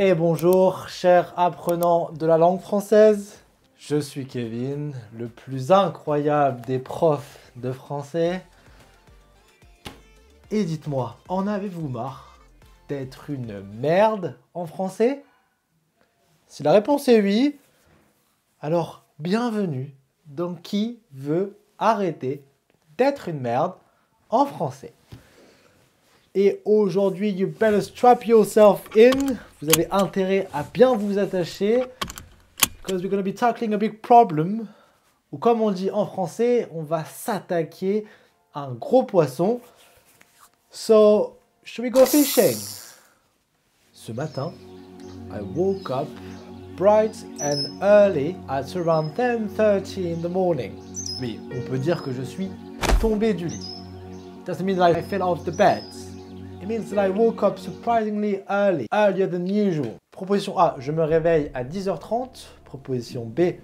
Et bonjour, chers apprenants de la langue française. Je suis Kevin, le plus incroyable des profs de français. Et dites-moi, en avez-vous marre d'être une merde en français? Si la réponse est oui, alors bienvenue dans Qui veut arrêter d'être une merde en français. Et aujourd'hui, you better strap yourself in. Vous avez intérêt à bien vous attacher. Because we're going to be tackling a big problem. Ou comme on dit en français, on va s'attaquer à un gros poisson. So, should we go fishing? Ce matin, I woke up bright and early at around 10:30 in the morning. Oui, on peut dire que je suis tombé du lit. It doesn't mean that I fell out of the bed. It means that I woke up surprisingly early, earlier than usual. Proposition A, je me réveille à 10h30. Proposition B,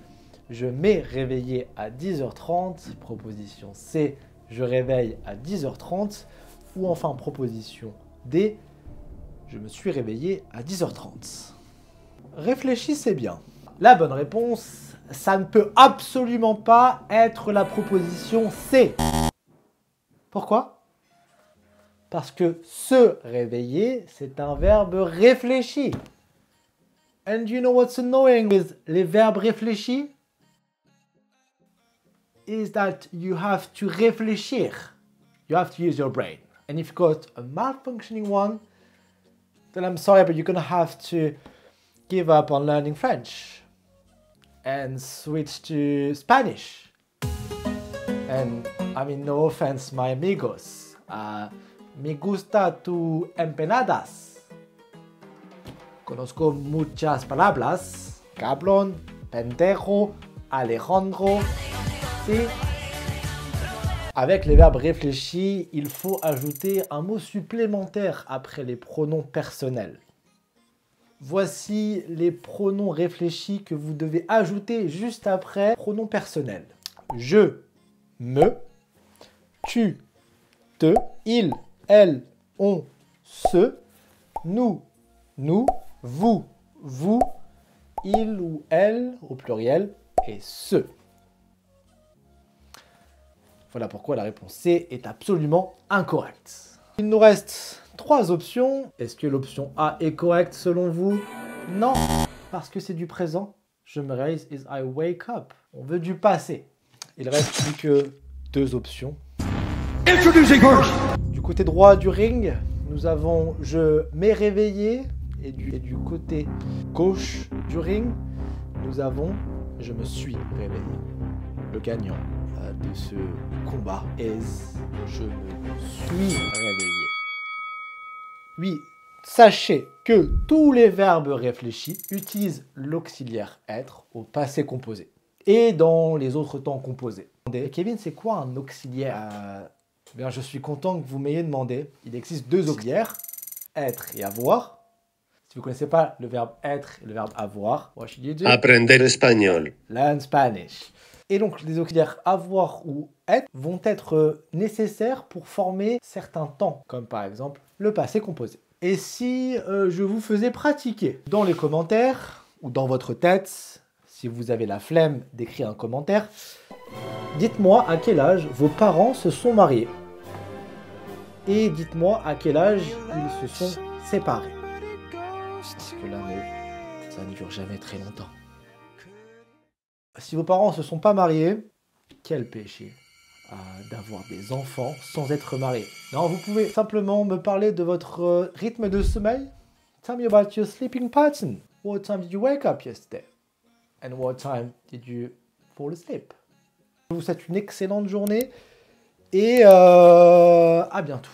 je m'ai réveillé à 10h30. Proposition C, je réveille à 10h30. Ou enfin proposition D, je me suis réveillé à 10h30. Réfléchissez bien. La bonne réponse, ça ne peut absolument pas être la proposition C. Pourquoi ? Parce que se réveiller, c'est un verbe réfléchi. And you know what's annoying with les verbes réfléchis? Is that you have to réfléchir. You have to use your brain. And if you've got a malfunctioning one, then I'm sorry, but you're going to have to give up on learning French and switch to Spanish. And I mean, no offense, my amigos. Me gusta tu empanadas. Conozco muchas palabras. Cabrón, pendejo, Alejandro. Sí. Avec les verbes réfléchis, il faut ajouter un mot supplémentaire après les pronoms personnels. Voici les pronoms réfléchis que vous devez ajouter juste après pronoms personnels. Je, me, tu, te, il, elle, on, se, nous, vous, il ou elle au pluriel et ce. Voilà pourquoi la réponse C est absolument incorrecte. Il nous reste 3 options. Est-ce que l'option A est correcte selon vous? Non, parce que c'est du présent. Je me réveille is I wake up. On veut du passé. Il reste plus que 2 options. Du côté droit du ring, nous avons je m'ai réveillé et du côté gauche du ring, nous avons je me suis réveillé. Le gagnant de ce combat est je me suis réveillé. Oui, sachez que tous les verbes réfléchis utilisent l'auxiliaire être au passé composé et dans les autres temps composés. Kevin, c'est quoi un auxiliaire? Bien, je suis content que vous m'ayez demandé. Il existe 2 auxiliaires, être et avoir. Si vous ne connaissez pas le verbe être et le verbe avoir, what should you do? Aprender español. Learn Spanish. Et donc, les auxiliaires avoir ou être vont être nécessaires pour former certains temps, comme par exemple le passé composé. Et si je vous faisais pratiquer dans les commentaires ou dans votre tête, si vous avez la flemme d'écrire un commentaire, dites-moi à quel âge vos parents se sont mariés. Et dites-moi à quel âge ils se sont séparés. Parce que l'amour, ça ne dure jamais très longtemps. Si vos parents ne se sont pas mariés, quel péché d'avoir des enfants sans être mariés. Non, vous pouvez simplement me parler de votre rythme de sommeil. Tell me about your sleeping pattern. What time did you wake up yesterday? And what time did you fall asleep? Je vous souhaite une excellente journée et à bientôt.